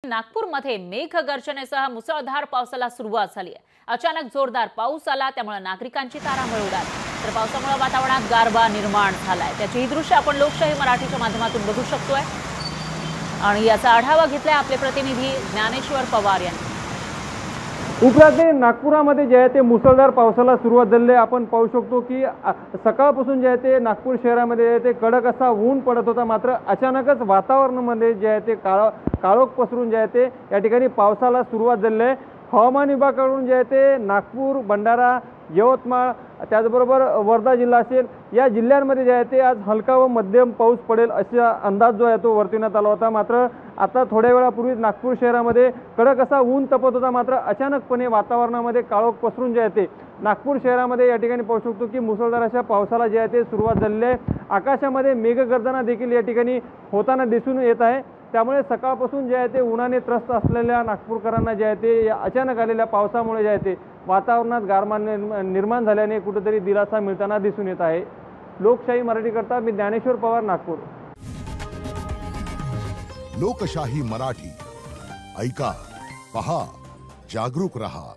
नागपूरमध्ये मेघगर्जनेसह मुसळधार पावसाला सुरुवात झाली आहे। अचानक जोरदार पाऊस आला, त्यामुळे नागरिकांची तारांबळ उडाली। तर पावसामुळे वातावरणात गारवा निर्माण झालाय। त्याची ही दृश्य आपण लोकशाही मराठीच्या माध्यमातून बघू शकतोय आणि याचा आढावा घेतलाय आपले प्रतिनिधी ज्ञानेश्वर पवार यांनी। उपरात्री नागपुरामध्ये जे आहे ते मुसळधार पावसाला सुरुवात झाली आहे। आपण पाहू शकतो की सकाळपासून जे आहे ते नागपूर शहरामध्ये ते कडक असा ऊन पडत होता, मात्र अचानकच वातावरणामध्ये जे आहे ते काळोख पसरून जे आहे ते या ठिकाणी पावसाला सुरुवात झाली आहे। हवामान विभागाकडून जे आहे ते नागपूर, भंडारा, यवतमाळ त्याचबरोबर वर्धा जिल्हा असेल या जिल्ह्यांमध्ये जे आहे ते आज हलका व मध्यम पाऊस पडेल असा अंदाज जो आहे तो वर्तवण्यात आला होता। मात्र आता थोड्या वेळापूर्वी नागपूर शहरामध्ये कडक असा ऊन तपत होता, मात्र अचानकपणे वातावरणामध्ये काळोख पसरून जे आहे ते नागपूर शहरामध्ये या ठिकाणी पाहू शकतो की मुसळधार अशा पावसाला जे आहे ते सुरुवात झालेली आहे। आकाशामध्ये मेघगर्जना देखील या ठिकाणी होताना दिसून येत आहे। त्यामुळे सकाळपासून जे आहे ते उन्हाने त्रस्त असलेल्या नागपूरकरांना जे आहे ते अचानक आलेल्या पावसामुळे जे आहे ते वातावरणात गारवा निर्माण झाल्याने कुठेतरी दिलासा मिळताना दिसून येत आहे। लोकशाही मराठी करता मी ज्ञानेश्वर पवार, नागपूर। लोकशाही मराठी ऐका, पहा, जागरूक रहा।